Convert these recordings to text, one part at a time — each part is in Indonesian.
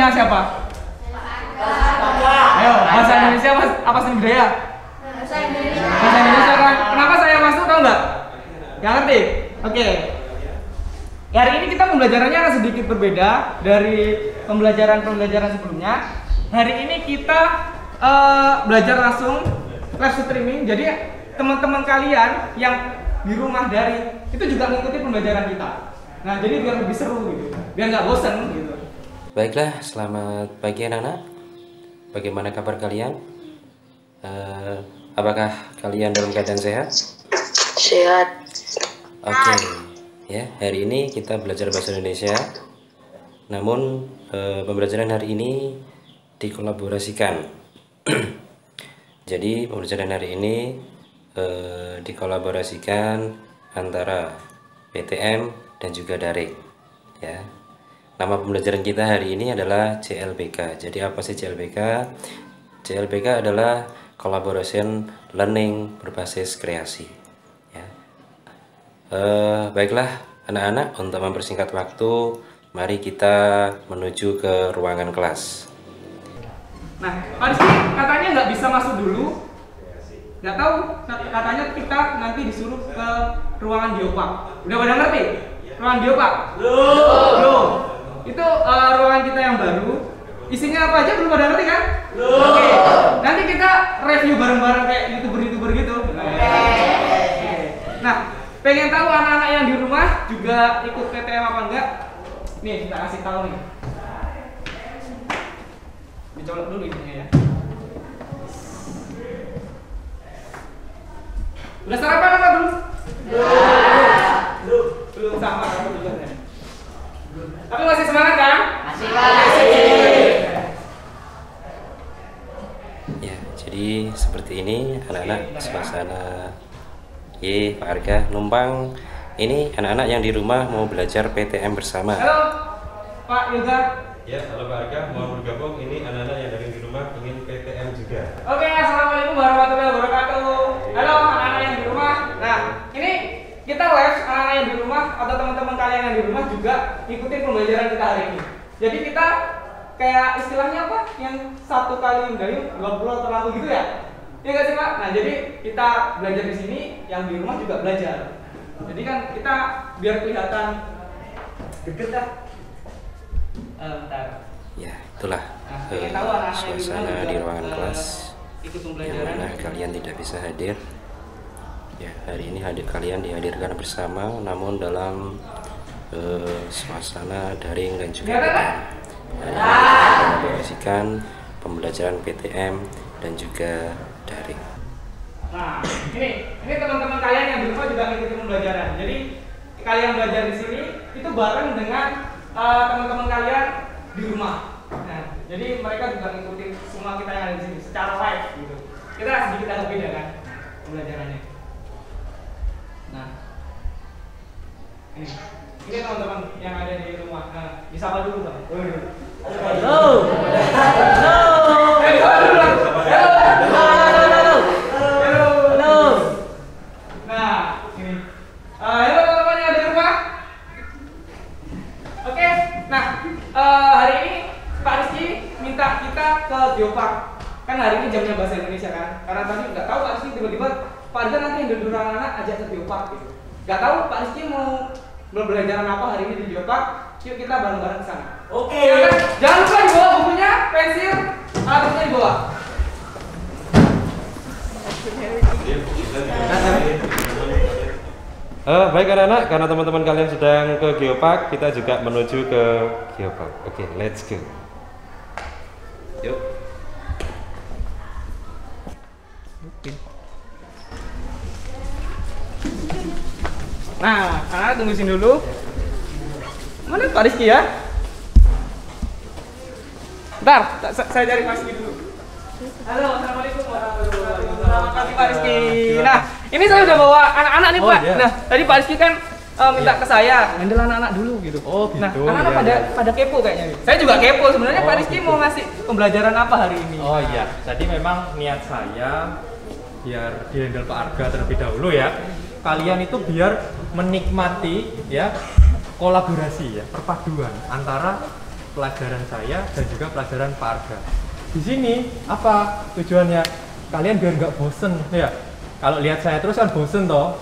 namanya siapa? Ayo, bahasa Indonesia apa seni budaya? Bahasa Indonesia kan? Kenapa saya masuk tahu nggak? Nggak ngerti? Oke. Hari ini kita pembelajarannya akan sedikit berbeda dari pembelajaran sebelumnya. Hari ini kita belajar langsung live streaming. Jadi teman-teman kalian yang di rumah dari itu juga mengikuti pembelajaran kita. Nah, jadi biar lebih seru gitu, biar nggak bosan gitu. Baiklah, selamat pagi anak-anak. Bagaimana kabar kalian? Apakah kalian dalam keadaan sehat? Sehat. Oke, ya hari ini kita belajar bahasa Indonesia. Namun pembelajaran hari ini dikolaborasikan. Jadi pembelajaran hari ini dikolaborasikan antara PTM dan juga daring. Ya. Nama pembelajaran kita hari ini adalah CLBK. Jadi apa sih CLBK? CLBK adalah Collaboration Learning berbasis kreasi. Ya. Baiklah anak-anak, untuk mempersingkat waktu, mari kita menuju ke ruangan kelas. Nah, Pak Rizky katanya nggak bisa masuk dulu. Nggak tahu, katanya kita nanti disuruh ke ruangan Geopark. Udah pada ngerti? Ruangan Geopark? Belum. Itu ruangan kita yang baru. Isinya apa aja belum pada ngerti kan? Oke. Nanti kita review bareng-bareng kayak YouTuber gitu. Nah, pengen tahu anak-anak yang di rumah juga ikut PTM apa enggak? Nih, kita kasih tahu nih. Dicolok dulu ininya ya. Udah sarapan apa belum? Belum sama kamu juga ya. Tapi masih semangat kan? Masih. Ya, jadi seperti ini anak-anak suasana. Pak Arga numpang. Ini anak-anak yang di rumah mau belajar PTM bersama. Halo, Pak Yoga. Ya, halo Pak Arga, mau bergabung. Ini anak-anak yang dari di rumah ingin PTM juga. Oke, assalamualaikum warahmatullahi wabarakatuh. Halo anak-anak yang di rumah. Nah, ini kita live anak-anak yang di rumah atau teman-teman kalian yang di rumah juga ikutin pembelajaran kita hari ini. Jadi kita kayak istilahnya apa? Yang satu kali dayung 20 terlalu gitu ya? Iya nggak sih Pak? Nah, jadi kita belajar di sini, yang di rumah juga belajar. Jadi kan kita biar kelihatan deket dah. Bentar. Ya, itulah suasana di ruangan kelas yang mana kalian tidak bisa hadir. Ya, hari ini kalian dihadirkan bersama, namun dalam suasana daring dan juga PTM. Mengkolaborasikan pembelajaran PTM dan juga daring. Nah, ini teman-teman kalian yang di rumah juga mengikuti pembelajaran. Jadi kalian belajar di sini itu bareng dengan teman-teman kalian di rumah. Nah, jadi mereka juga mengikuti semua kita yang ada di sini secara live gitu. Kita sedikit agak beda kan pembelajarannya. Nah, ini teman-teman yang ada di rumah. Nah, disapa dulu Bang. Halo. Hari ini Pak Rizky minta kita ke Geopark. Kan hari ini jamnya bahasa Indonesia kan. Karena tadi nggak tahu Pak Rizky tiba-tiba Pak Rizky nanti yang duduk anak-anak ajak ke Geopark gitu. Nggak tahu Pak Rizky mau belajar apa hari ini di Geopark. Yuk kita bareng-bareng ke sana. Oke. Jangan lupa dibawa bukunya, pensil, alatnya dibawa. Baik anak-anak, karena teman-teman kalian sedang ke Geopark, kita juga menuju ke Geopark. Oke, let's go. Yuk. Nah, anak tunggu sini dulu. Mana Pak Rizky ya? Bentar, saya cari Pak Rizky dulu. Halo, assalamualaikum warahmatullahi wabarakatuh. Selamat pagi Pak Rizky. Nah, ini saya udah bawa anak-anak nih Pak. Iya. Nah, tadi Pak Rizky kan minta ke saya handle anak-anak dulu gitu. Oh, gitu. Nah, anak-anak pada kepo kayaknya nih. Saya juga kepo sebenarnya. Pak Rizky mau ngasih pembelajaran apa hari ini? Oh iya, jadi memang niat saya biar dihandle Pak Arga terlebih dahulu ya. Kalian itu biar menikmati ya kolaborasi ya, perpaduan antara pelajaran saya dan juga pelajaran Pak Arga. Di sini apa tujuannya? Kalian biar nggak bosen ya. Kalau lihat saya terus kan bosen toh.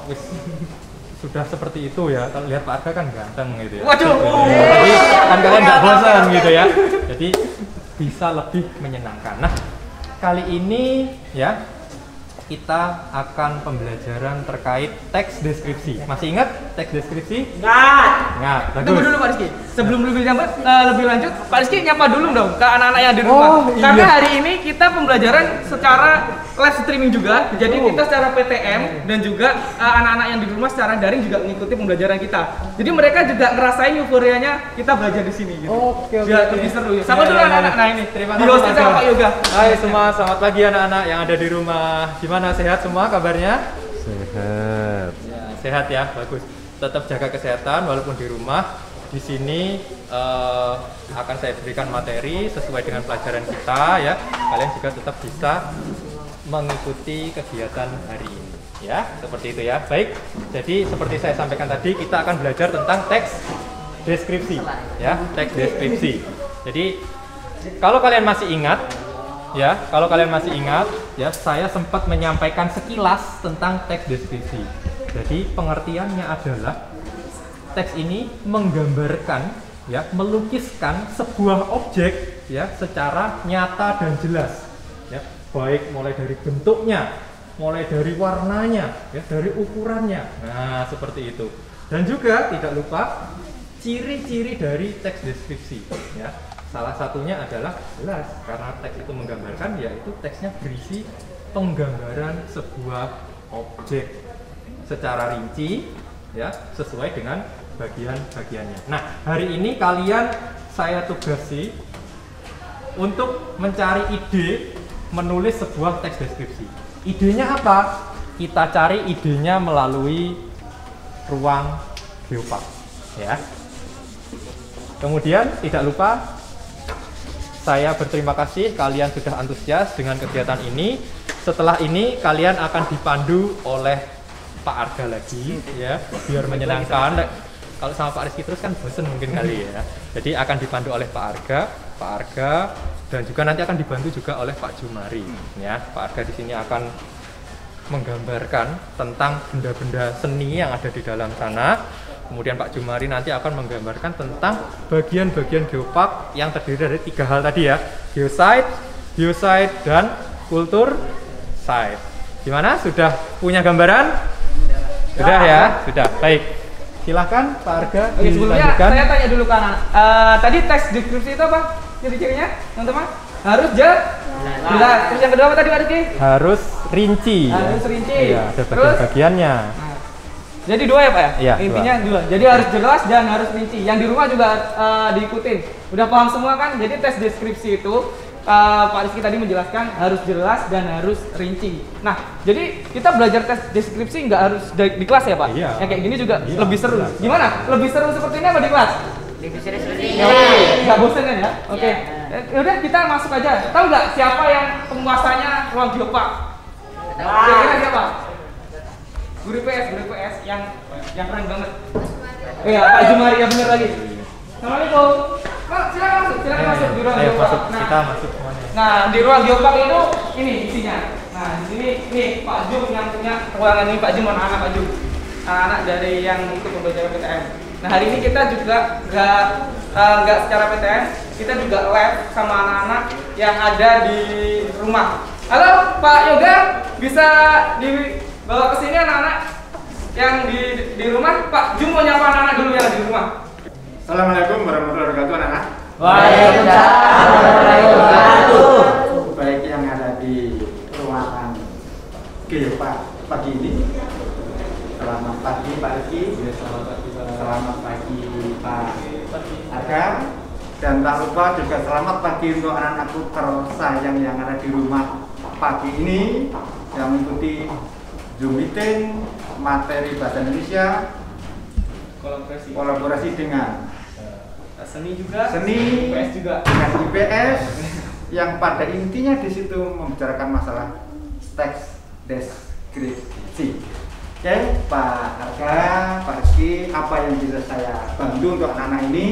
Sudah seperti itu ya. Kalau lihat Pak Arga kan ganteng gitu ya. Waduh. Jadi kan kalian nggak bosan gitu ya. Jadi bisa lebih menyenangkan. Nah, kali ini ya kita akan pembelajaran terkait teks deskripsi. Masih ingat teks deskripsi? Ingat. Tunggu Bagus. dulu Pak Rizky. Sebelum lebih lanjut, Pak Rizky nyapa dulu dong ke anak-anak yang di rumah. Oh, iya. Karena hari ini kita pembelajaran secara live streaming juga. Jadi kita secara PTM dan juga anak-anak yang di rumah secara daring juga mengikuti pembelajaran kita. Jadi mereka juga ngerasain euforianya kita belajar di sini gitu. Oke. Biar lebih seru ya. Sama Iya, dulu iya, anak-anak. iya. Nah ini Terima di kasih, hosting sama Pak Pak Yoga. Hai semua, selamat pagi anak-anak yang ada di rumah. Gimana, sehat semua kabarnya? Sehat. Ya, sehat ya, bagus. Tetap jaga kesehatan walaupun di rumah. Di sini akan saya berikan materi sesuai dengan pelajaran kita ya. Kalian juga tetap bisa mengikuti kegiatan hari ini ya, seperti itu ya. Baik. Jadi seperti saya sampaikan tadi, kita akan belajar tentang teks deskripsi ya, teks deskripsi. Jadi kalau kalian masih ingat ya, saya sempat menyampaikan sekilas tentang teks deskripsi. Jadi pengertiannya adalah teks ini menggambarkan ya, melukiskan sebuah objek ya secara nyata dan jelas ya, baik mulai dari bentuknya, mulai dari warnanya ya, dari ukurannya. Nah, seperti itu. Dan juga tidak lupa ciri-ciri dari teks deskripsi ya. Salah satunya adalah jelas, karena teks itu menggambarkan, yaitu teksnya berisi penggambaran sebuah objek secara rinci ya, sesuai dengan bagian-bagiannya. Nah, hari ini kalian saya tugasi untuk mencari ide menulis sebuah teks deskripsi. Idenya apa? Kita cari idenya melalui ruang geopark ya. Kemudian tidak lupa saya berterima kasih kalian sudah antusias dengan kegiatan ini. Setelah ini kalian akan dipandu oleh Pak Arga lagi ya, biar menyenangkan. Kalau sama Pak Rizky terus kan bosen mungkin kali ya. Jadi akan dipandu oleh Pak Arga dan juga nanti akan dibantu juga oleh Pak Jumari ya. Pak Arga di sini akan menggambarkan tentang benda-benda seni yang ada di dalam sana. Kemudian Pak Jumari nanti akan menggambarkan tentang bagian-bagian geopark yang terdiri dari 3 hal tadi ya. Geosite, biosite, dan kultur site. Gimana? Sudah punya gambaran? Sudah ya? Sudah. Baik. Silahkan Pak Arga. Oke, sebelumnya saya tanya dulu ke anak. Tadi teks deskripsi itu apa ciri-cirinya, teman-teman? Harus jelas. Terus yang kedua apa tadi Pak Rizky? Harus rinci. Harus rinci. Iya, ada bagian-bagiannya. Nah, jadi 2 ya Pak ya? Iya, Intinya 2. Jadi harus jelas dan harus rinci. Yang di rumah juga diikutin. Udah paham semua kan? Jadi tes deskripsi itu Pak Rizky tadi menjelaskan harus jelas dan harus rinci. Nah, jadi kita belajar tes deskripsi nggak harus di kelas ya Pak? Iya. Yang kayak gini juga Iya, lebih seru. jelas. Gimana? Lebih seru seperti ini apa di kelas? Lebih serius. Nggak bosan kan ya? Oke. Udah kita masuk aja. Tahu nggak siapa yang penguasanya ruang geopark? Kira-kira siapa? Guru PS yang keren banget. Iya, Pak Jumari ya bener lagi. Assalamualaikum. Pak, silakan masuk di ruang Ayo geopark. masuk, kita masuk semuanya. Nah, di ruang geopark itu ini isinya. Nah, di sini nih Pak Jum yang punya ruangan ini, Pak Jum anak-anak Pak Jum. Anak dari yang ikut pembelajaran PTM. Nah, hari ini kita juga nggak secara PTM, kita juga live sama anak-anak yang ada di rumah. Halo Pak Yoga, bisa dibawa ke sini anak-anak yang di rumah? Pak Jum mau nyapa anak-anak dulu yang di rumah. Assalamualaikum warahmatullahi wabarakatuh anak-anak. Waalaikumsalam warahmatullahi wabarakatuh. Baik yang ada di ruangan geopark pagi ini. Selamat pagi Pak Rizky. Selamat pagi Pak Arga. Dan tak lupa juga selamat pagi untuk anak-anakku tersayang yang ada di rumah pagi ini yang mengikuti Zoom meeting materi bahasa Indonesia kolaborasi dengan Seni juga, seni IPS juga. dengan IPS yang pada intinya di situ membicarakan masalah teks deskripsi. Oke, Pak Arga, Pak Rizky, apa yang bisa saya bantu untuk anak-anak ini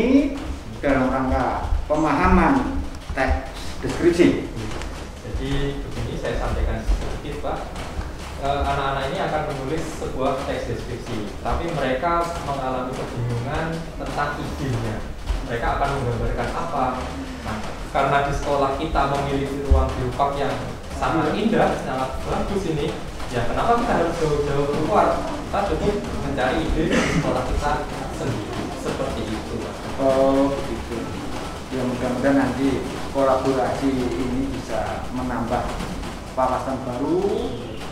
dalam rangka pemahaman teks deskripsi. Jadi begini saya sampaikan sedikit Pak. Anak-anak ini akan menulis sebuah teks deskripsi, tapi mereka mengalami kebingungan tentang idenya. Mereka akan menggambarkan apa. Nah, karena di sekolah kita memiliki ruang geopark yang sangat indah, sangat bagus ini, ya kenapa kita harus jauh-jauh keluar? Kita cukup mencari ide di sekolah kita sendiri, seperti itu. Oh, gitu. Ya mudah-mudahan nanti kolaborasi ini bisa menambah wawasan baru,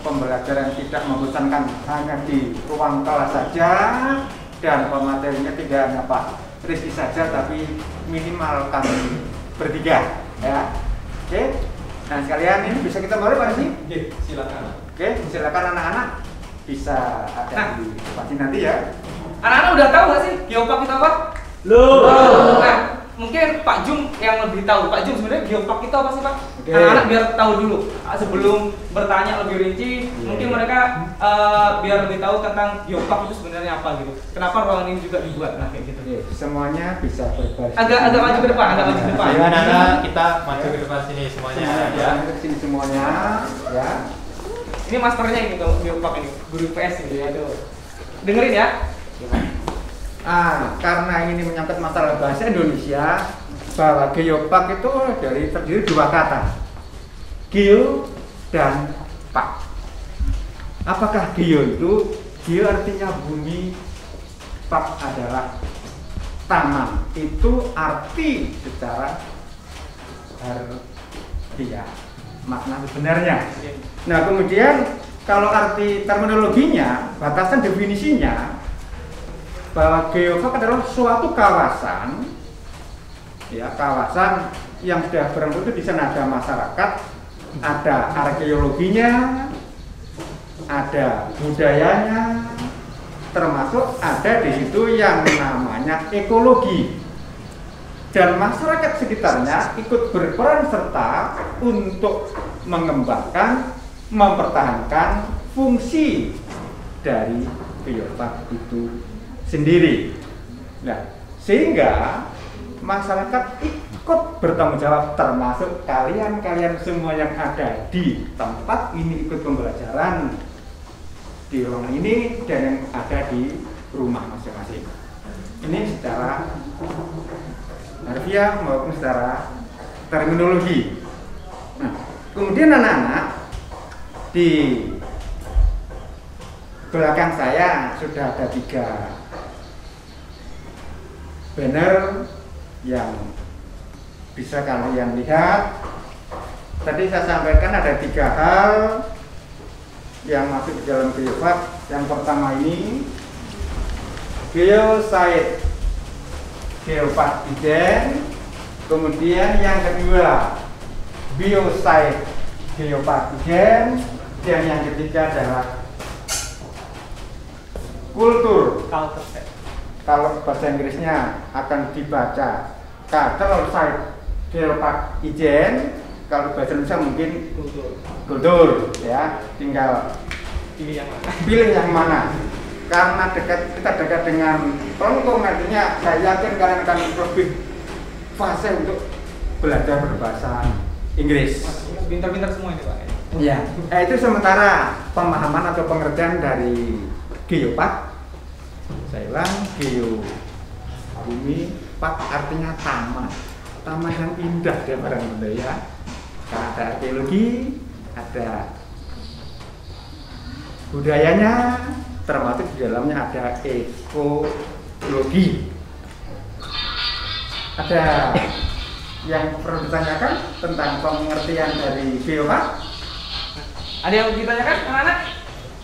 pembelajaran tidak membosankan hanya di ruang kelas saja, dan pematerinya tidak hanya Pak Rizky saja, tapi minimal kami bertiga, ya. Oke. Nah sekalian ini bisa kita mulai Pak Rizky? Oke, silakan. Oke, silakan anak-anak bisa ada di tempat ini nanti ya. Anak-anak udah tahu nggak sih geopark itu apa? Belum. Nah, mungkin Pak Jum yang lebih tahu. Pak Jum sebenarnya geopark itu apa sih Pak? Oke. Anak-anak biar tahu dulu sebelum bertanya lebih rinci. Mungkin mereka biar lebih tahu tentang geopark itu sebenarnya apa gitu. Kenapa ruangan ini juga dibuat? Nah kayak gitu. Oke, semuanya bisa berbaris. Agak maju ke depan, agak maju ke depan. Ayo anak-anak kita maju ke depan sini semuanya ya. Ke sini semuanya, ya. Ini masternya ini kalau geopark ini, guru PS gitu ya. Dengerin ya. Karena ini menyangkut masalah bahasa Indonesia, bahwa geopark itu terdiri dua kata, geo dan pak. Apakah geo itu? Geo artinya bumi, pak adalah taman. Itu arti secara harfiah, makna sebenarnya. Nah kemudian kalau arti terminologinya, batasan definisinya, bahwa geopark adalah suatu kawasan, ya kawasan yang sudah berbentuk di sana ada masyarakat, ada arkeologinya, ada budayanya, termasuk ada di situ yang namanya ekologi, dan masyarakat sekitarnya ikut berperan serta untuk mengembangkan, mempertahankan fungsi dari geopark itu sendiri. Nah, sehingga masyarakat ikut bertanggung jawab, termasuk kalian semua yang ada di tempat ini ikut pembelajaran di ruangan ini dan yang ada di rumah masing-masing. Ini secara harfiah maupun secara terminologi. Nah, kemudian anak-anak di belakang saya sudah ada 3 banner yang bisa kalian lihat. Tadi saya sampaikan ada 3 hal yang masuk di dalam geopark. Yang pertama ini geosite, geopark ijen. Kemudian yang kedua biosite, geopark ijen. Dan yang ketiga adalah kultur. Kalau bahasa Inggrisnya akan dibaca cultural site, geopark ijen. Kalau bahasa Indonesia mungkin kultur, ya. Tinggal pilih yang mana. Karena kita dekat dengan Hongkong, nantinya saya yakin kalian akan lebih fase untuk belajar berbahasa Inggris. Pintar-pintar semua ini Pak. Ya, itu sementara pemahaman atau pengertian dari geopark. Saya ulang, geo bumi, park artinya taman, taman yang indah ya barang benda ya. Karena ada arkeologi, ada budayanya, termasuk di dalamnya ada ekologi. Ada yang perlu ditanyakan tentang pengertian dari geopark? Ada yang ditanyakan anak-anak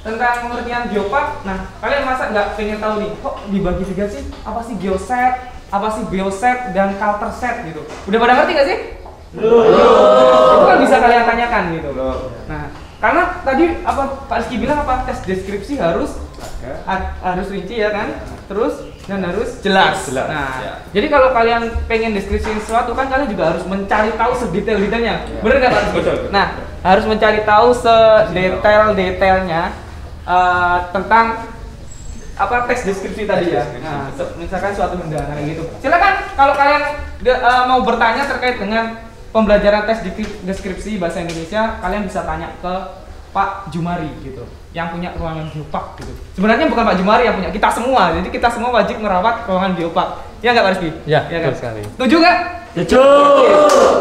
tentang pengertian geopark? Nah, kalian masa nggak pengen tahu nih, kok dibagi 3 sih? Apa sih geoset, apa sih bioset, dan culture set gitu? Udah pada ngerti nggak sih? Itu kan bisa kalian tanyakan gitu. Nah, karena tadi apa Pak Rizky bilang apa, tes deskripsi harus rinci ya kan, terus dan harus jelas. Nah, jadi kalau kalian pengen deskripsi sesuatu kan kalian juga harus mencari tahu sedetail-detailnya. Bener nggak Pak Rizky? Nah, harus mencari tahu sedetail-detailnya tentang apa teks deskripsi tadi ya. Deskripsi. Nah, misalkan suatu benda kayak gitu. Silakan kalau kalian mau bertanya terkait dengan pembelajaran teks deskripsi bahasa Indonesia, kalian bisa tanya ke Pak Jumari gitu, yang punya ruangan geopark gitu. Sebenarnya bukan Pak Jumari yang punya, kita semua. Jadi kita semua wajib merawat ruangan geopark. Ya nggak Pak Rizky? Ya, kan? betul sekali. Setuju nggak? Setuju.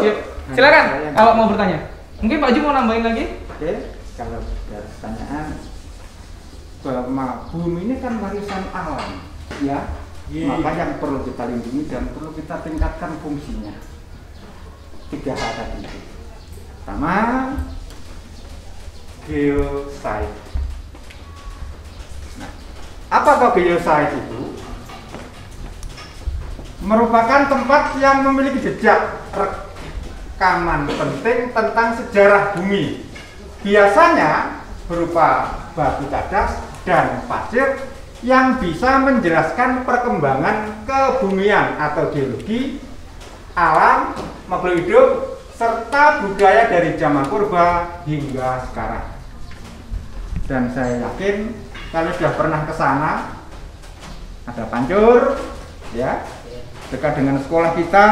Yuk. Silakan kalau mau bertanya. Mungkin Pak Ju mau nambahin lagi? Oke, kalau ada pertanyaan bahwa bumi ini kan warisan alam, ya. Maka yang perlu kita lindungi dan perlu kita tingkatkan fungsinya. 3 hal tadi. Pertama, geosite. Nah, apa geosite itu? Merupakan tempat yang memiliki jejak rekaman penting tentang sejarah bumi. Biasanya berupa batu cadas dan pasir yang bisa menjelaskan perkembangan kebumian atau geologi, alam, makhluk hidup, serta budaya dari zaman purba hingga sekarang. Dan saya yakin kalau sudah pernah ke sana, ada Pancur, ya, dekat dengan sekolah kita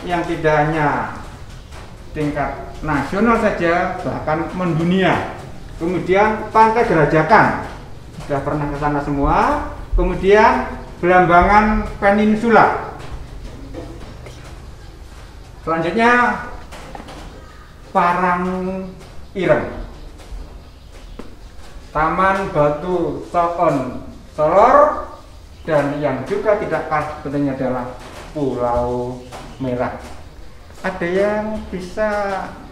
yang tidak hanya tingkat nasional saja, bahkan mendunia. Kemudian Pantai Gerajakan sudah pernah ke sana semua. Kemudian Belambangan Peninsula. Selanjutnya Parang Ireng, Taman Batu Sokon Solor, dan yang juga tidak kalah pentingnya adalah Pulau Merah. Ada yang bisa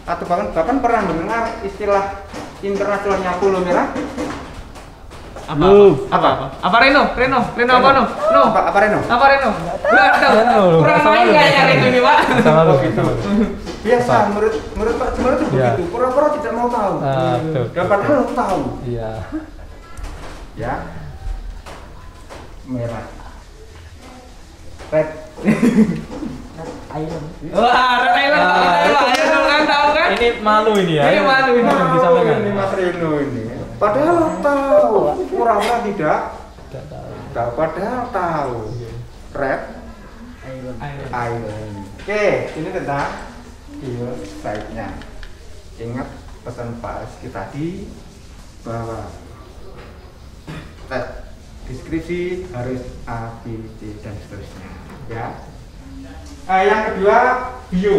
atau bahkan pernah mendengar istilah internasionalnya Pulau Merah? Apa Reno apa no? Apa Reno? Apa Reno? Nggak tahu. Kurang main kayaknya Reno ini Pak. Oh gitu. Biasa menurut Pak Jumar itu begitu. Pura-pura tidak mau tahu. Dan padahal tahu. Iya. Ya. Merah. Red. Island. Wah, Red Island. Ayo kan tahu kan? Ini malu ini ya. Ini malu ini. Belum disampaikan. Ini Mas Reno ini. Padahal tahu. Pura-pura tidak. Tidak tahu. Tahu padahal tahu. Red Island. Oke, ini tentang geosite-nya. Ingat pesan Pak Rizky tadi bahwa deskripsi harus A, B, C, dan seterusnya. Ya. Yang kedua, bio.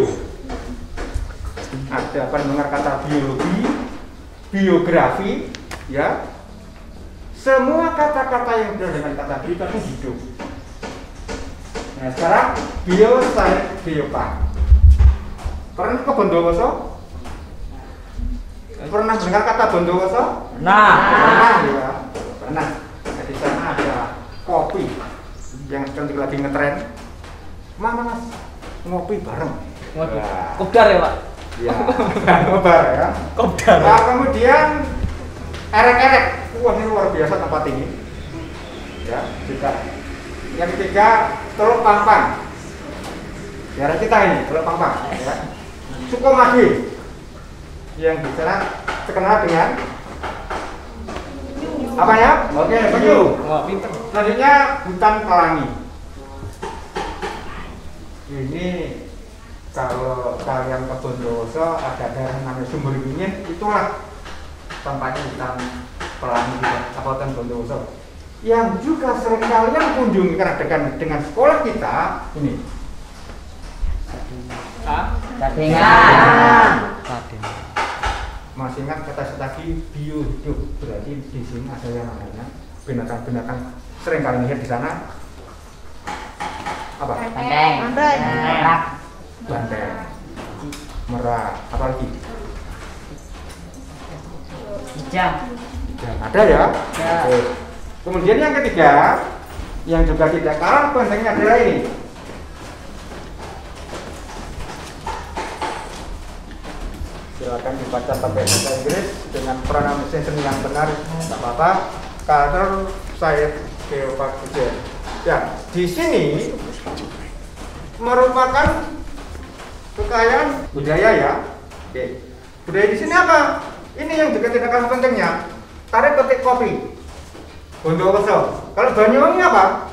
Ada apa mendengar kata biologi, biografi, ya. Semua kata-kata yang berbeda dengan kata bio itu hidup. Nah, sekarang geosite geopark. Pernah ke Bondowoso? Pernah dengar kata Bondowoso? Nah, Pernah ya. Pernah. Di sana ada kopi yang sekarang lagi ngetren. Mana Mas? Ngopi bareng. Waduh. Wah. Kopdar ya Pak. Ya, ngobar ya. Kopdar. Nah, kemudian erek-erek. Wah, ini luar biasa tempat ini. Ya, juga. Yang ketiga, Teluk Pampang. Daerah kita ini, Teluk Pampang, ya. Sukomagi. Yang di sana terkenal dengan apa ya? Oke, penyu. Wah, pinter. Selanjutnya hutan pelangi. Ini kalau kalian ke Bondowoso ada daerah namanya Sumber Dingin, itulah tempatnya hutan pelangi di Kabupaten Bondowoso. Yang juga sering kalian kunjungi karena dekat dengan sekolah kita ini. Cadengan. Masih ingat kata tadi bio hidup, berarti di sini ada yang namanya binatang-binatang sering kalian lihat di sana. Apa? Banteng. Merak. Banteng, merak, apa lagi? Kijang. Ada ya? Ya. Oke. Kemudian yang ketiga, yang juga tidak kalah pentingnya adalah ini. Silakan dibaca pakai bahasa Inggris dengan pronunciation yang benar, tidak apa-apa. Color Site Geopark. Ya, di sini merupakan kekayaan budaya ya. Oke. Budaya di sini apa? Ini yang juga tidak kalah pentingnya. Tarik petik kopi. Bondowoso. Kalau Banyuwangi apa?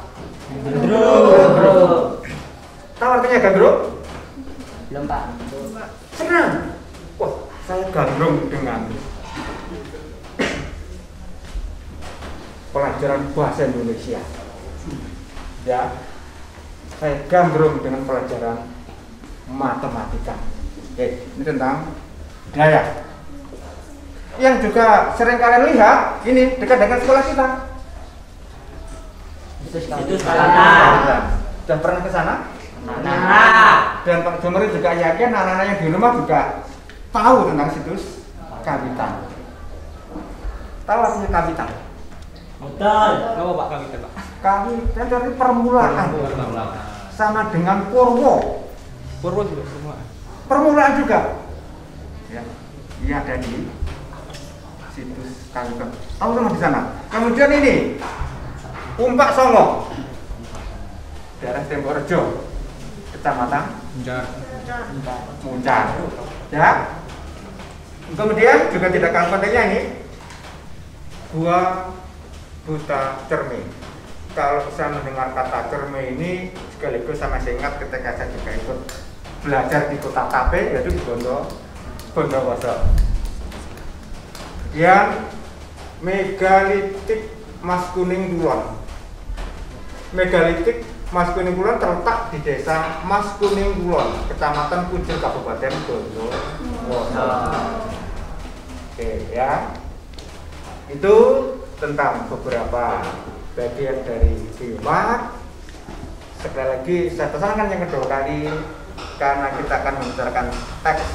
Tahu artinya gandrung? Belum Pak. Senang. Wah, saya gandrung dengan pelajaran bahasa Indonesia. Ya, saya gandrung dengan pelajaran matematika. Oke, ini tentang budaya. Yang juga sering kalian lihat, ini dekat dengan sekolah kita. Situs Kalanta. Dan pernah ke sana? Nah. Dan Pak Jomeri juga yakin anak-anak yang di rumah juga tahu tentang situs Kawitan. Tahu artinya Kawitan? Betul. Apa Pak kami Pak? Kawitan dari permulaan. Sama dengan Purwo. Purwo juga semua. Permulaan juga. Ya, iya ada di situs Kawitan. Tahu sama di sana. Kemudian ini Umpak Songo, daerah Temborejo, kecamatan Muncar. Ya. Kemudian juga tidak kalah pentingnya ini Gua Buta Cermi. Kalau saya mendengar kata cermi ini sekaligus sama saya ingat ketika saya juga ikut belajar di kota Tape, yaitu di Bondowoso. Yang megalitik Mas Kuning Kulon. Megalitik Mas Kuning Kulon terletak di desa Mas Kuning Kulon, kecamatan Kuncil, Kabupaten Bondowoso. Oke ya, itu tentang beberapa bagian dari geopark. Sekali lagi saya pesankan yang kedua kali, karena kita akan membicarakan teks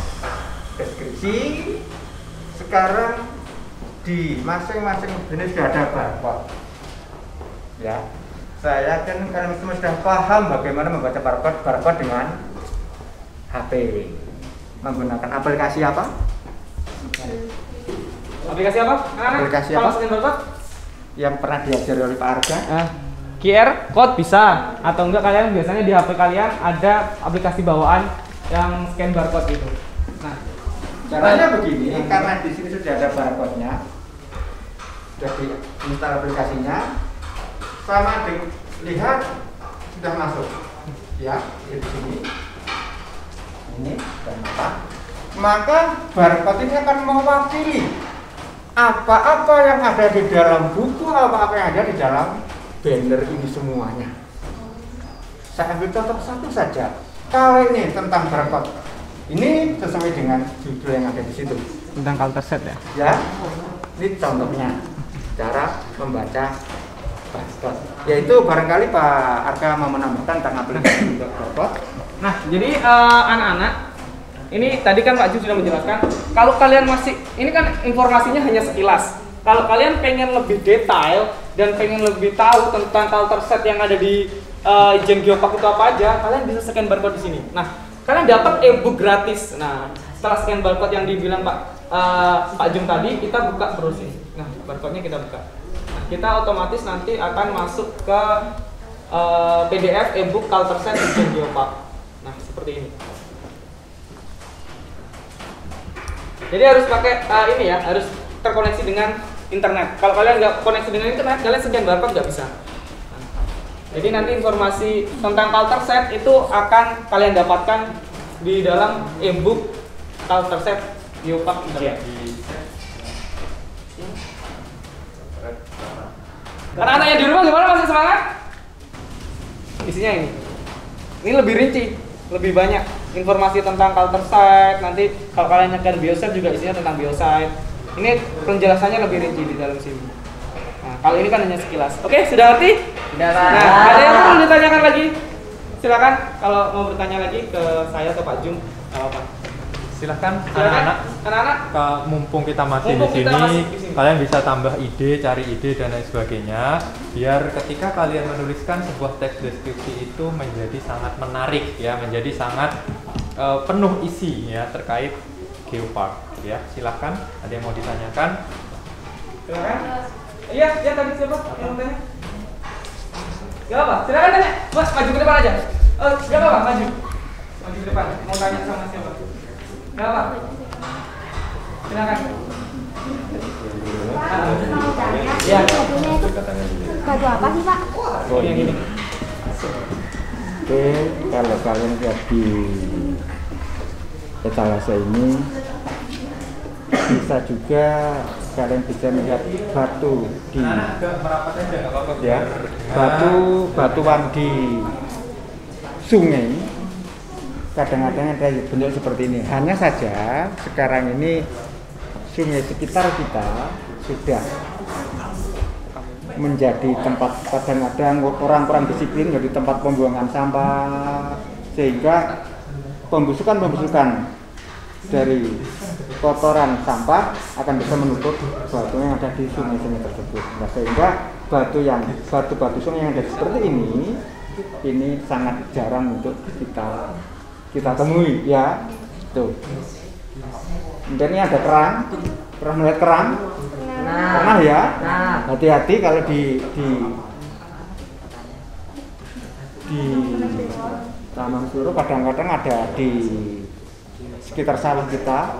deskripsi. Sekarang di masing-masing jenis sudah ada barcode. Ya, saya yakin kalian semua sudah paham bagaimana membaca barcode dengan HP. Menggunakan aplikasi apa? Aplikasi apa? Aplikasi apa? Kalau scan barcode? Yang pernah diajari oleh Pak Arga? QR code bisa, atau enggak kalian biasanya di HP kalian ada aplikasi bawaan yang scan barcode gitu. Nah, caranya begini, karena di sini sudah ada barcode-nya, sudah diinstal aplikasinya, sama dilihat sudah masuk. Ya, di sini. Ini dan maka barcode ini akan mewakili apa-apa yang ada di dalam buku, apa-apa yang ada di dalam banner ini semuanya. Saya ambil contoh satu saja. Kalau ini tentang barcode, ini sesuai dengan judul yang ada di situ. tentang counter set ya. Ya, ini contohnya cara membaca barcode. Yaitu barangkali Pak Arka mau menambahkan tentang aplikasi untuk barcode. Nah, jadi anak-anak, ini tadi kan Pak Ju sudah menjelaskan. Kalau kalian masih, ini kan informasinya hanya sekilas. Kalau kalian pengen lebih detail dan pengen lebih tahu tentang counter set yang ada di Ijen Geopark itu apa aja, kalian bisa scan barcode di sini. Nah, kalian dapat e-book gratis. Nah, setelah scan barcode yang dibilang Pak Jum tadi, kita buka browsing. Nah, barcode-nya kita buka. Nah, kita otomatis nanti akan masuk ke PDF e-book counter set Ijen Geopark. Nah, seperti ini. Jadi harus pakai ini ya, harus terkoneksi dengan internet. Kalau kalian nggak koneksi dengan internet, kalian scan barcode nggak bisa. Nah, jadi nanti informasi tentang counter set itu akan kalian dapatkan di dalam e-book counter set Geopark internet. Anak-anak yang di rumah gimana, masih semangat? Isinya ini. Ini lebih rinci, lebih banyak informasi tentang counter set. Nanti kalau kalian nyekan biosite juga isinya tentang biosite. Ini penjelasannya lebih rinci di dalam sini. Nah, kalau ini kan hanya sekilas. Oke, sudah ngerti? Sudah. Nah, ada yang perlu ditanyakan lagi? Silakan kalau mau bertanya lagi ke saya atau Pak Jum, apa? Silahkan Anak-anak, mumpung kita masih Mumpung di kita sini, masih di sini. kalian bisa tambah ide, cari ide dan lain sebagainya, biar ketika kalian menuliskan sebuah teks deskripsi itu menjadi sangat menarik ya, menjadi sangat penuh isi ya terkait Geopark ya. Silahkan, ada yang mau ditanyakan? silakan. Iya, ya tadi siapa yang mau tanya? Gak apa, silakan tanya. Mas, maju ke depan aja. Gak apa, maju. Maju ke depan. Mau tanya sama siapa? Gak apa. Silakan. mau tanya, Ya. batunya itu batu apa sih Pak? Oh, yang ini. Oke, kalau kalian lihat di etalase ini bisa juga kalian bisa melihat batu di ya, batuan di sungai kadang-kadang ada bentuk seperti ini. Hanya saja sekarang ini sungai sekitar kita sudah menjadi tempat, kadang-kadang orang-orang disiplin jadi tempat pembuangan sampah, sehingga pembusukan dari kotoran sampah akan bisa menutup batu yang ada di sungai-sungai tersebut. Nah, sehingga batu-batu sungai yang ada seperti ini sangat jarang untuk kita temui ya. Tuh. Mungkin ini ada kerang. Pernah melihat kerang? Pernah ya? Hati-hati kalau di Taman Suruh kadang-kadang ada di sekitar sawah kita,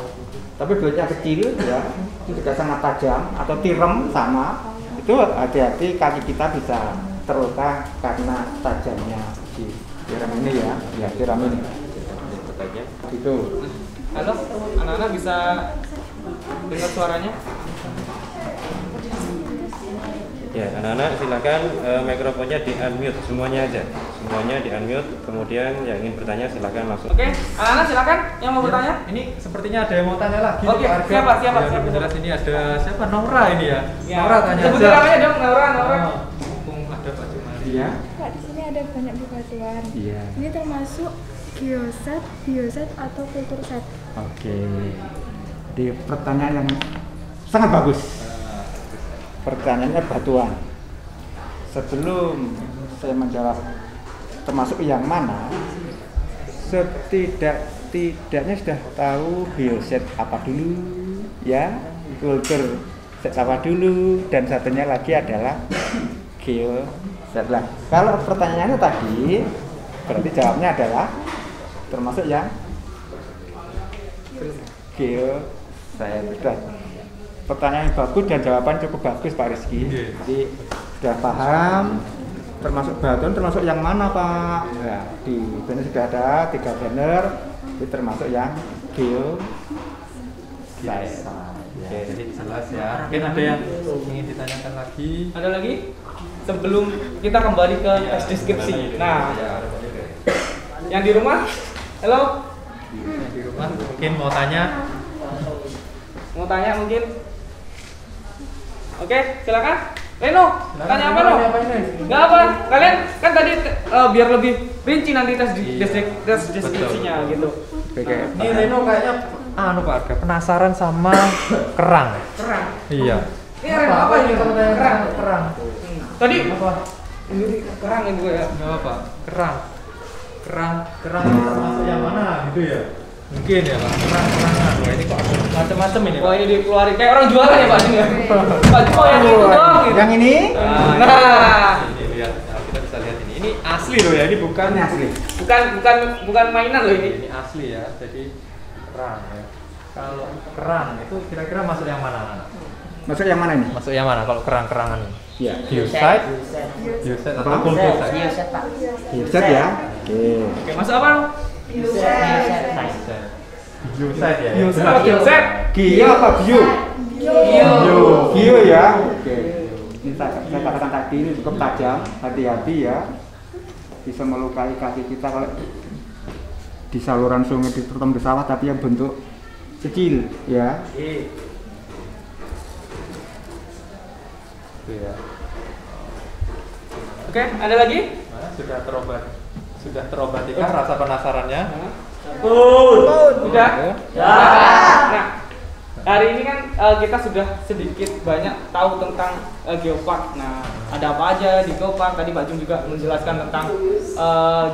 tapi belutnya kecil ya, juga sangat tajam, atau tirem sama. Itu hati-hati, kaki kita bisa terluka karena tajamnya si tiram ini ya tiram ini. Itu. Halo, anak-anak bisa dengar suaranya? Ya, anak-anak silakan mikrofonnya di unmute semuanya aja. Semuanya di unmute. Kemudian yang ingin bertanya silakan langsung. Oke, anak-anak silakan yang mau bertanya. Ini sepertinya ada yang mau tanya lagi. Oke, Pak Arga. siapa? Ya, jelas ini ada siapa? Naura ini ya. Ya. Naura tanya Sebutin aja. namanya dong, Naura. Mumpung ada Pak Jumari. Iya. Pak, di sini ada banyak bebatuan. Iya. Ini termasuk geoset, bioset atau kultur set. Oke. Di pertanyaan yang sangat bagus. Pertanyaannya batuan. Sebelum saya menjawab termasuk yang mana, setidaknya sudah tahu bioset apa dulu, ya, kultur set apa dulu, dan satunya lagi adalah geoset. Lah, kalau pertanyaannya tadi, berarti jawabnya adalah termasuk yang geoset. Pertanyaan yang bagus dan jawaban cukup bagus Pak Rizky. Jadi sudah paham termasuk batuan, termasuk yang mana Pak? Ya, di banner sudah ada 3 banner. Itu termasuk yang geoset. Oke, jadi jelas ya. Mungkin ada yang ingin ditanyakan lagi. Ada lagi? Sebelum kita kembali ke teks deskripsi. Nah, yang di rumah, halo? Yang di rumah mungkin mau tanya. Mau tanya mungkin? Oke, silakan. Reno, tanya apa dong? Nggak apa, kalian kan tadi biar lebih rinci nanti tes deskripsinya gitu. Ini Reno kayaknya Pak Arga penasaran sama kerang. Kerang. Iya. Ini apa ini? Kerang. Kerang. Tadi Apa? ini kerang ini gue ya. Enggak apa. Kerang ini termasuk yang mana gitu ya? Mungkin ya Pak. Kerangan. Wah, ini kok ada macam-macam ini. Wah, ini dikeluarin kayak orang jualan ya Pak ini ya. Pak cuma yang itu doang gitu. Yang ini? Nah, Ini lihat. Nah, kita bisa lihat ini. Ini asli loh ya. Ini bukan Ini asli. bukan mainan loh ini. Ini asli ya. Jadi kerang ya. Kalau kerang itu kira-kira masuk yang mana? Masuk yang mana ini? Masuk yang mana kalau kerang-kerangan ini? Iya. Geoset? Geoset atau Apa? kultur set? Bioset Pak. Geoset ya. Oke. Oke, masuk apa? Geoset ya. Geoset apa geoset? Gio apa bio? Gio. Gio ya. Oke. Ini saya katakan tadi ini cukup tajam, hati-hati ya. Bisa melukai kaki kita kalau di saluran sungai ditertem di sawah, tapi yang bentuk kecil ya. Itu ya. Oke, ada lagi? Nah, sudah terobati kan rasa penasarannya? Udah? Nah, hari ini kan kita sudah sedikit banyak tahu tentang geopark. Nah, ada apa aja di geopark? Tadi Pak Jum juga menjelaskan tentang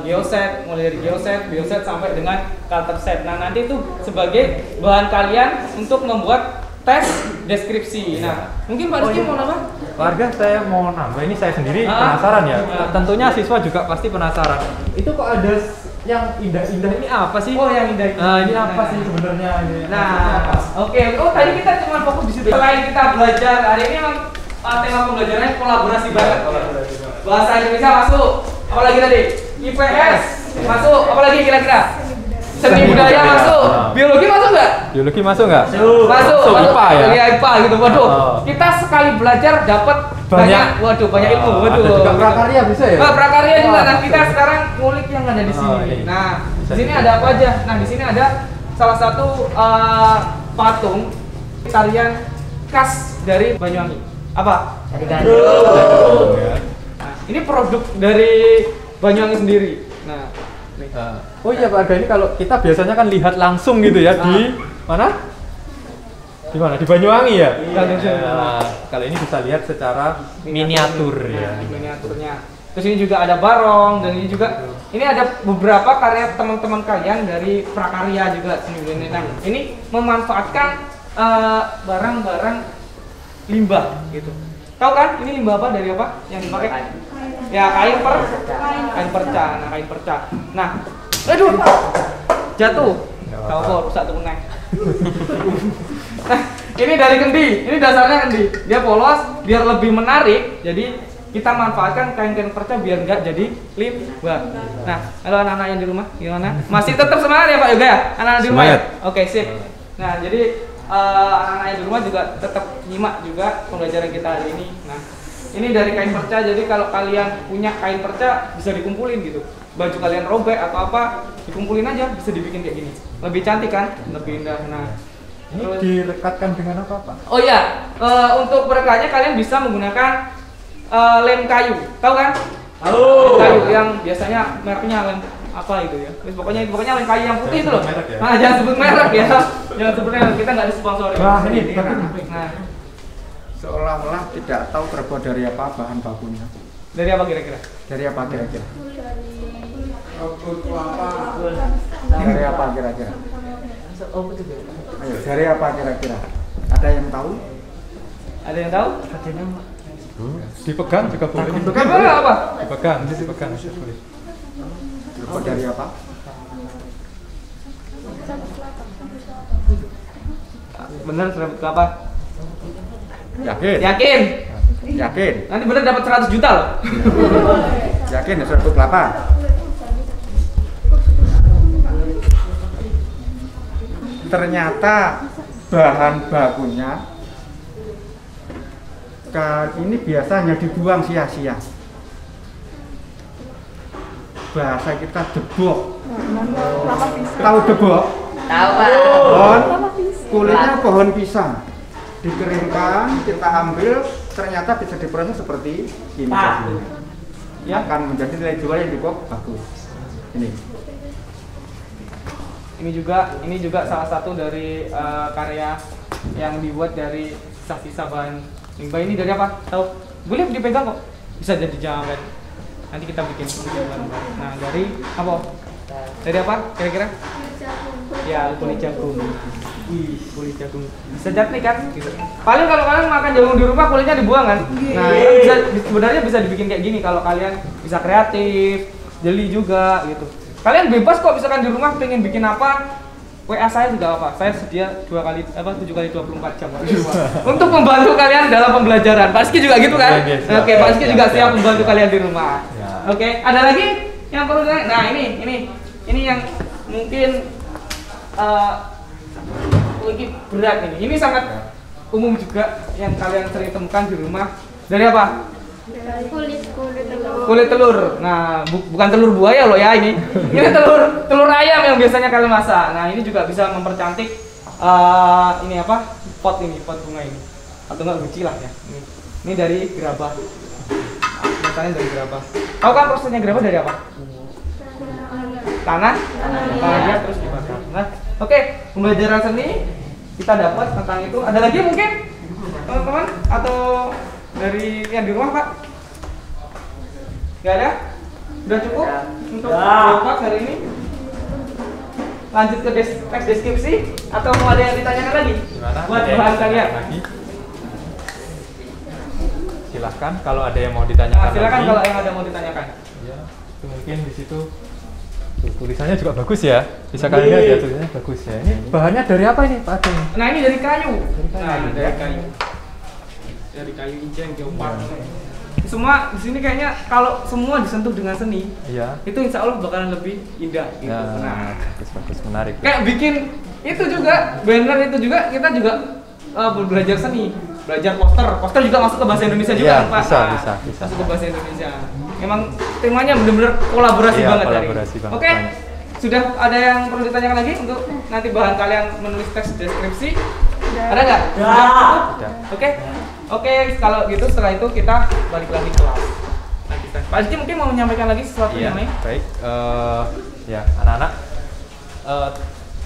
geoset, mulai dari geoset, bioset sampai dengan culture set. Nah, nanti itu sebagai bahan kalian untuk membuat tes deskripsi. Nah, mungkin Pak Rizky mau nambah? Warga saya mau nambah, ini saya sendiri penasaran ya. Tentunya siswa juga pasti penasaran. Itu kok ada yang indah-indah ini apa sih? Oh, yang indah. Nah, ini apa sih sebenarnya ini? Nah, oke. Oh, tadi kita cuma fokus di situ. Selain kita belajar, hari ini memang tema pembelajarannya kolaborasi banget. Bahasa Indonesia masuk. Apalagi tadi? IPS masuk. Apalagi kira-kira? Seni budaya masuk. Biologi masuk nggak? Biologi masuk nggak? Masuk. IPA ya? Iya, IPA gitu. Waduh, kita sekali belajar dapat banyak. Waduh, banyak ilmu. Waduh. Ada juga prakarya bisa ya? Prakarya juga. Nah, kita sekarang ngulik yang ada di sini. ini. Nah, di sini ada apa aja? Nah, di sini ada salah satu patung tarian khas dari Banyuwangi. Apa? Dari Gandrung. Nah, ini produk dari Banyuwangi sendiri. Nah, nih. Oh iya Pak Arga, ini kalau kita biasanya kan lihat langsung gitu ya di mana? Di mana? Di Banyuwangi ya? Nah, kalau ini bisa lihat secara miniatur ya. Miniaturnya. Terus ini juga ada barong dan ini juga ini ada beberapa karya teman-teman kalian dari prakarya juga sini. Nah, ini memanfaatkan barang-barang limbah gitu. Tahu kan ini limbah apa dari apa yang dipakai? Ya kain perca. Nah, kain perca. Nah, aduh. Jatuh. Tahu kok rusak tuh meneh. Nah, ini dari kendi. Ini dasarnya kendi. Dia polos biar lebih menarik. Jadi kita manfaatkan kain-kain perca biar nggak jadi limbah. Nah, halo anak-anak yang di rumah, gimana? Masih tetap semangat ya Pak Yoga ya? Anak-anak di rumah ya? Oke, sip. Nah, jadi anak-anak yang di rumah juga tetap nyimak juga pembelajaran kita hari ini. Nah, ini dari kain perca. Jadi kalau kalian punya kain perca bisa dikumpulin gitu. Baju kalian robek atau apa, dikumpulin aja bisa dibikin kayak gini. Lebih cantik kan? Lebih indah. Nah, ini direkatkan dengan apa Pak? Oh iya, untuk perekatnya kalian bisa menggunakan lem kayu, tahu kan? Tahu. Kayu yang biasanya mereknya lem apa itu ya? Pokoknya lem kayu yang putih itu loh. Ya? Nah, jangan sebut merek ya. Jangan sebut merek, kita nggak disponsori. Wah, ini Nah, Seolah-olah tidak tahu terbuat dari apa bahan bakunya. dari apa kira-kira? Dari apa kira-kira? Dari apa kira-kira? Ayo, dari apa kira-kira? Ada yang tahu? Ada yang tahu? Dipegang juga boleh. Dipegang apa? Dipegang boleh. Terbuat dari apa? Bener serabut kelapa? Yakin? Yakin? Yakin? Nanti bener dapat 100 juta loh. Yakin ya serabut kelapa? Ternyata bahan bakunya ini biasanya dibuang sia-sia. Bahasa kita debok. Tahu debok? Tahu Pak. Kulitnya pohon pisang. Dikeringkan, kita ambil, ternyata bisa diproses seperti ini. Ya. Akan menjadi nilai jual yang cukup bagus. Ini. Ini juga salah satu dari karya yang dibuat dari sisa-sisa bahan limbah. Ini dari apa? Tahu? Boleh dipegang kok. Bisa jadi jamet. Nanti kita bikin bareng-bareng. Nah, dari apa? Dari apa? Kira-kira? Ya, kulit jagung. Ih, kulit jagung. Bisa jadi kan? Gitu. Paling kalau kalian makan jagung di rumah kulitnya dibuang kan? Nah, sebenarnya bisa dibikin kayak gini kalau kalian bisa kreatif, jeli juga gitu. Kalian bebas kok misalkan di rumah pengen bikin apa, WA saya juga apa. Saya sedia 7 kali 24 jam untuk membantu kalian dalam pembelajaran. Pak Rizky juga gitu kan? Oke, Pak Rizky juga siap membantu kalian di rumah. Oke, ada lagi yang perlu saya? Nah, ini yang mungkin lagi berat ini. Ini sangat umum juga yang kalian sering temukan di rumah. Dari apa? Kulit telur. Nah, bukan telur buaya loh ya ini. Ini telur ayam yang biasanya kalian masak. Nah, ini juga bisa mempercantik ini apa? Pot bunga ini. Atau enggak guci lah ya. Ini dari gerabah. Biasanya dari gerabah. Tahu kan prosesnya gerabah dari apa? Tanah ya, terus dibakar. Nah, oke, pembelajaran seni kita dapat tentang itu. Ada lagi mungkin teman-teman atau dari yang di rumah Pak? Gak ada? Udah cukup untuk kelompok hari ini? Lanjut ke teks deskripsi atau mau ada yang ditanyakan lagi? Buat bahan kalian. Silahkan kalau ada yang mau ditanyakan. Silakan kalau yang ada mau ditanyakan. Ya, itu mungkin di situ Tulisannya juga bagus ya. Bisa kalian lihat ya, tulisannya bagus ya. Ini bahannya dari apa ini, Pak Adeng? Nah, ini dari kayu. kayu, Dari ya. kayu. Dari kayu ijen geopark. Semua di sini kayaknya kalau semua disentuh dengan seni, Iya. itu insya Allah bakalan lebih indah gitu. Nah, bagus, menarik. Kayak bikin itu juga banner itu juga kita juga belajar seni, belajar poster juga masuk ke bahasa Indonesia juga Iya, kan, Pak? bisa. Masuk ke bahasa Indonesia. Emang temanya benar-benar kolaborasi Iya, banget kolaborasi tadi. banget, Oke. banyak. Sudah ada yang perlu ditanyakan lagi untuk nanti bahan kalian menulis teks deskripsi? Ada nggak? Udah. Oke, kalau gitu setelah itu kita balik lagi kelas. Pak Rizky mungkin mau menyampaikan lagi sesuatu Iya, yang lain? baik. Ya, anak-anak,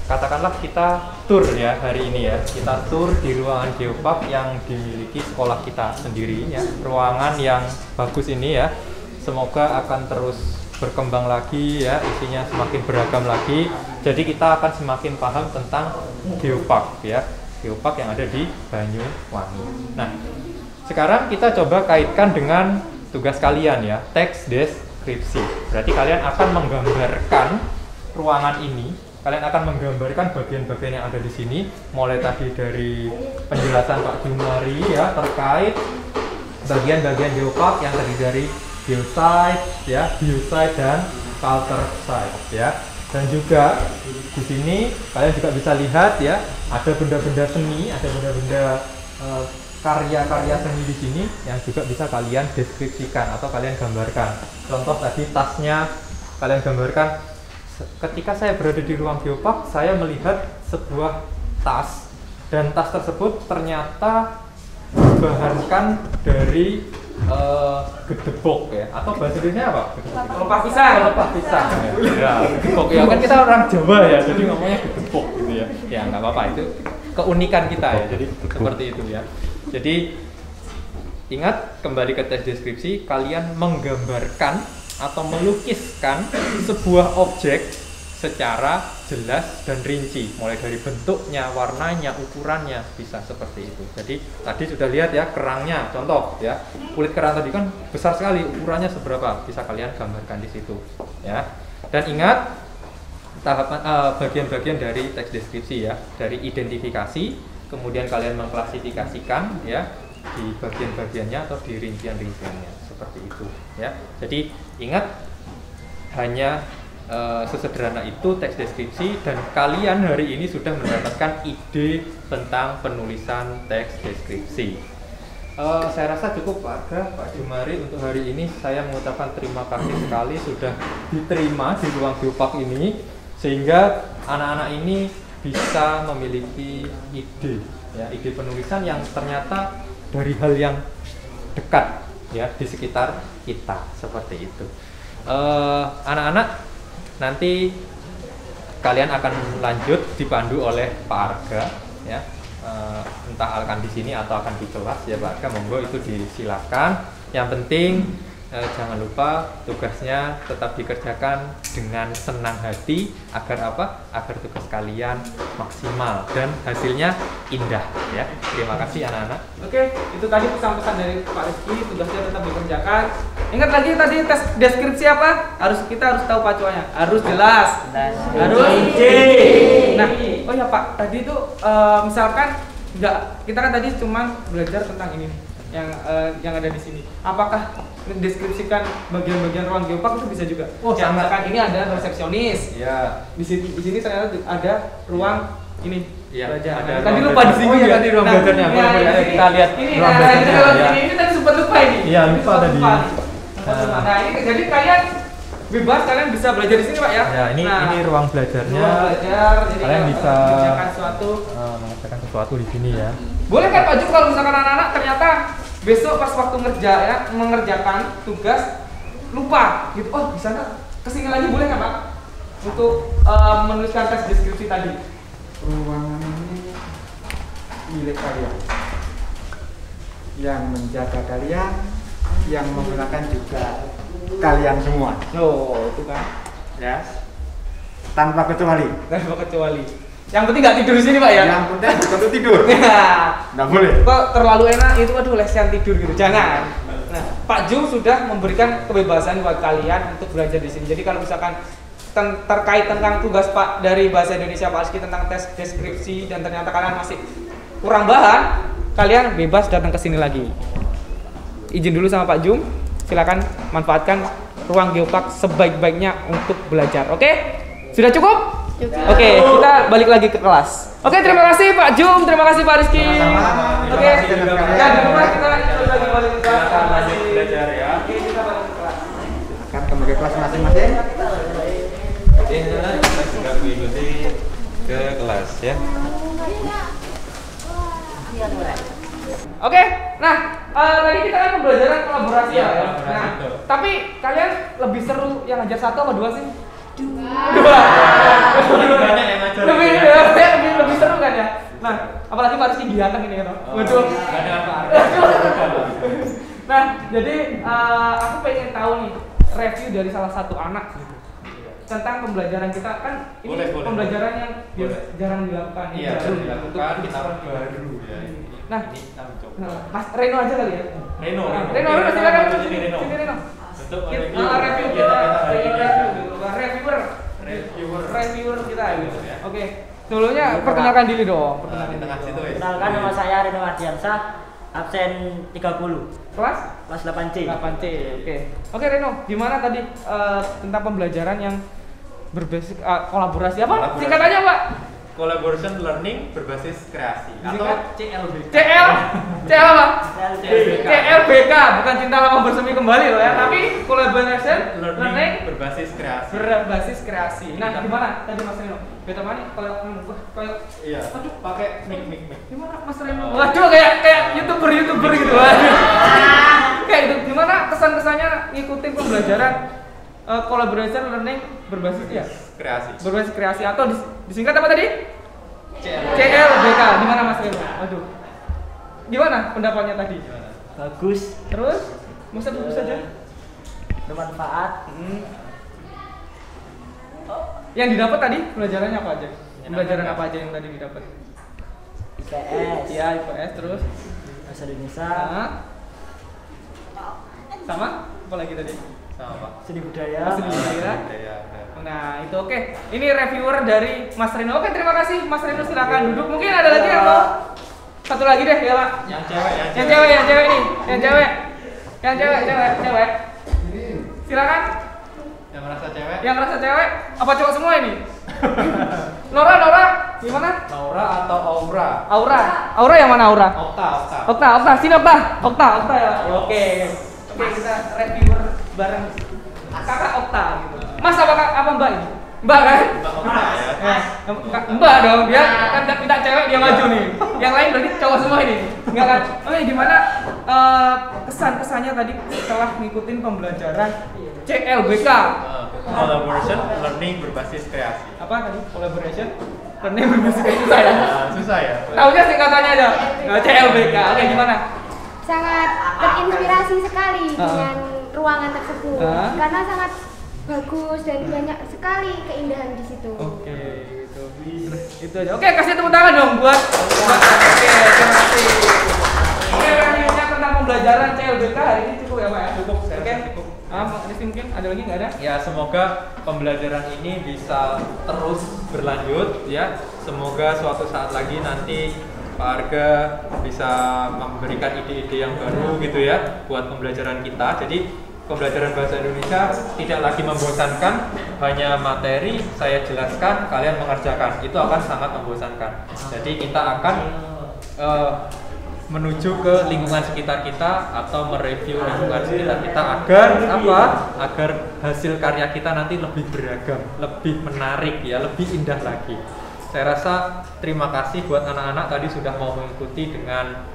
katakanlah kita tur ya hari ini ya. Kita tur di ruangan Geopark yang dimiliki sekolah kita sendiri ya. Ruangan yang bagus ini ya. Semoga akan terus berkembang lagi ya, isinya semakin beragam lagi. Jadi kita akan semakin paham tentang Geopark ya. Geopark yang ada di Banyuwangi. Nah, sekarang kita coba kaitkan dengan tugas kalian ya, teks deskripsi. Berarti kalian akan menggambarkan ruangan ini, kalian akan menggambarkan bagian-bagian yang ada di sini, mulai tadi dari penjelasan Pak Jumari ya terkait bagian-bagian Geopark yang terdiri dari geosite ya, biosite dan culture site ya. Dan juga di sini kalian juga bisa lihat ya, ada benda-benda seni, ada benda-benda karya-karya seni di sini yang juga bisa kalian deskripsikan atau kalian gambarkan. Contoh tadi tasnya kalian gambarkan. Ketika saya berada di ruang Geopark, saya melihat sebuah tas dan tas tersebut ternyata dibahankan dari gedebok ya, atau bahasa Indonesia apa? Pelepah pisang. Pelepah pisang ya, gedebok ya, kan kita orang Jawa ya, jadi ngomongnya gedebok gitu ya. Ya nggak apa-apa, itu keunikan kita ya, jadi seperti itu ya. Jadi ingat, kembali ke teks deskripsi, kalian menggambarkan atau melukiskan sebuah objek secara jelas dan rinci, mulai dari bentuknya, warnanya, ukurannya, bisa seperti itu. Jadi tadi sudah lihat ya kerangnya, contoh ya, kulit kerang tadi kan besar sekali, ukurannya seberapa, bisa kalian gambarkan di situ ya. Dan ingat tahapan bagian-bagian dari teks deskripsi ya, dari identifikasi, kemudian kalian mengklasifikasikan ya di bagian-bagiannya atau di rincian-rinciannya, seperti itu ya. Jadi ingat, hanya sesederhana itu teks deskripsi, dan kalian hari ini sudah mendapatkan ide tentang penulisan teks deskripsi. Saya rasa cukup Pak Aga, Pak Jumari, untuk hari ini. Saya mengucapkan terima kasih sekali sudah diterima di ruang Geopark ini, sehingga anak-anak ini bisa memiliki ide ya, ide penulisan yang ternyata dari hal yang dekat ya di sekitar kita, seperti itu. Anak-anak, nanti kalian akan lanjut dipandu oleh Pak Arga ya, entah akan di sini atau akan di kelas ya Pak Arga, monggo itu disilakan. Yang penting jangan lupa tugasnya tetap dikerjakan dengan senang hati, agar apa? Agar tugas kalian maksimal dan hasilnya indah ya. Terima kasih anak-anak. Oke, itu tadi pesan-pesan dari Pak Rizky, tugasnya tetap dikerjakan. Ingat lagi tadi tes deskripsi apa? Kita harus tahu pacuannya, harus jelas, harus rinci. Nah, oh ya Pak, tadi itu misalkan kita kan tadi cuma belajar tentang ini yang ada di sini. Apakah mendeskripsikan bagian-bagian ruang Geopark itu bisa juga? Oh, ya, sangat. misalkan ini ada resepsionis. Ya. Di sini ternyata ada ruang ini. Iya, belajar. ada Tadi ruang lupa belajar. disinggung Oh iya, ya. tadi ruang belajarnya. Boleh, boleh. ini, Kita lihat ini, ruang belajarnya, ya. ini tadi sempat lupa ini. Iya, lupa tadi. Nah, ini jadi kalian bebas, kalian bisa belajar di sini Pak ya. Ya, ini ruang belajarnya. Ruang belajar. Jadi Kalian kalau bisa mengerjakan sesuatu. mengerjakan sesuatu di sini ya. Boleh kan Pak Jum, kalau misalkan anak-anak ternyata besok pas waktu mengerjakan tugas lupa gitu, oh di sana kesini lagi, boleh kan Pak untuk menuliskan teks deskripsi tadi? Ruangan ini milik kalian, yang menjaga kalian, yang menggunakan juga kalian semua. Oh, itu kan Ya, tanpa kecuali. tanpa kecuali. Yang penting nggak tidur di sini Pak ya. Yang penting bukan tidur. Nggak boleh. Kok terlalu enak itu, aduh lesehan tidur gitu, jangan. Nah, Pak Jum sudah memberikan kebebasan buat kalian untuk belajar di sini. Jadi kalau misalkan terkait tentang tugas Pak dari Bahasa Indonesia Pak Rizky tentang tes deskripsi dan ternyata kalian masih kurang bahan, kalian bebas datang ke sini lagi. Izin dulu sama Pak Jum, silakan manfaatkan ruang Geopark sebaik-baiknya untuk belajar. Oke? Sudah cukup? Oke, kita balik lagi ke kelas. Oke, terima kasih Pak Jum, terima kasih Pak Rizky. Oke, ya di rumah kita lagi balik ke kelas. Lanjut belajar ya. Oke, kita balik ke kelas. Akan kembali ke kelas masing-masing. Oke, kita juga mengikuti ke kelas ya. Oke, nah tadi kita kan pembelajaran kolaborasi Iya, ya. kolaborasi, Nah, betul. tapi kalian lebih seru yang ngajar 1 apa 2 sih? Dua. Banyak yang ngajar. Lebih seru kan ya. Nah, apalagi Pak Rizky ganteng ini kan. Waduh. Ada apa? Nah, jadi aku pengen tahu nih review dari salah satu anak tentang pembelajaran kita kan ini Boleh. pembelajaran yang Boleh. jarang dilakukan. Iya, baru baru dilakukan, untuk kita siswa. baru ya. Nah, Ini kita mencoba. Mas Reno aja kali ya. Reno, Reno, Oke, kita silakan. lanjut ini, Reno. Sini Reno. Untuk Review review kita, hari ini. reviewer kita gitu. Ya. Oke. Sebelumnya perkenalkan diri dong. Nah, di tengah situ ya. Kenalkan, nama saya Reno Ardiansyah, absen 30, Kelas kelas 8C. 8C. Oke Reno, gimana tadi tentang pembelajaran yang berbasis kolaborasi apa? Kolaborasi. Singkatannya Pak? Collaboration Learning berbasis kreasi atau Singkat? CLBK. CL apa? CLBK. CLBK, bukan cinta lama bersemi kembali loh ya, tapi collaboration learning berbasis kreasi. berbasis kreasi. Nah, gimana tadi Mas Reno? Beta mana? Kayak Iya. aduh, Pakai mic. gimana Mas Reno? Waduh, kayak youtuber gitu. Waduh. Kayak itu gimana kesan-kesannya ngikutin pembelajaran collaboration learning berbasis ya? Kreasi. Berbasis kreasi atau disingkat apa tadi? CLBK. CLBK. Gimana Mas Reno? Waduh. Gimana pendapatnya tadi? Bagus, Terus masa bagus saja? bermanfaat. Yang didapat tadi pelajarannya apa aja? Pelajaran apa aja yang tadi didapat? IPS, Iya, IPS terus. Bahasa Indonesia, Sama? Apa lagi tadi? Sama Pak. seni budaya. Seni budaya. Ya. Nah, itu oke. Ini reviewer dari Mas Reno. Oke, terima kasih Mas Reno, silakan duduk. Mungkin ada lagi yang mau? Satu lagi deh, ya Pak. Yang cewek, Yang cewek nih. Yang cewek. Silakan. Yang merasa cewek. Yang rasa cewek apa cowok semua ini? Nora, gimana? Laura atau Aura? Aura yang mana Aura? Okta. Sini Okta ya. Oke, kita reviewer bareng kakak Okta gitu. Mas apa Mbak ini? Mbak kan? Mbak Okta ya. Mbak dong, dia kan minta cewek dia maju nih. Yang lain berarti cowok semua ini. Enggak kan? Oke, gimana kesan-kesannya tadi setelah ngikutin pembelajaran CLBK? Collaboration Learning berbasis kreasi. Apa tadi? Collaboration learning berbasis kreasi saya. Susah ya. Taunya singkatannya aja. CLBK. Oke, gimana? Sangat terinspirasi sekali dengan ruangan tersebut karena sangat bagus dan banyak sekali keindahan di situ. Oke, gitu. Itu aja. Oke, kasih tepuk tangan dong buat. Oke, terima kasih. Oke, reviewnya tentang pembelajaran CLBK hari ini cukup ya Pak ya? Cukup, saya Oke. rasa cukup. Pak Rizky mungkin ada lagi nggak ada? Ya, semoga pembelajaran ini bisa terus berlanjut ya. Semoga suatu saat lagi nanti Pak Arga bisa memberikan ide-ide yang baru gitu ya buat pembelajaran kita. Jadi pembelajaran bahasa Indonesia tidak lagi membosankan, hanya materi saya jelaskan, kalian mengerjakan. Itu akan sangat membosankan. Jadi kita akan menuju ke lingkungan sekitar kita atau mereview lingkungan sekitar kita agar apa? Agar hasil karya kita nanti lebih beragam, lebih menarik ya, lebih indah lagi. Saya rasa terima kasih buat anak-anak tadi sudah mau mengikuti dengan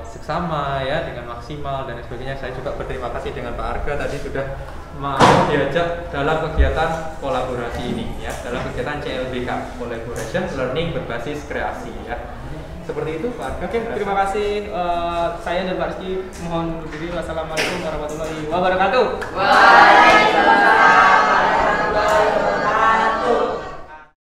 seksama ya, dengan maksimal dan sebagainya. Saya juga berterima kasih dengan Pak Arga tadi sudah mau diajak dalam kegiatan kolaborasi ini ya, dalam kegiatan CLBK, Collaboration Learning berbasis kreasi ya. Seperti itu Pak Arga. Oke, terima kasih. Saya dan Pak Rizky mohon undur diri. Wassalamualaikum warahmatullahi wabarakatuh.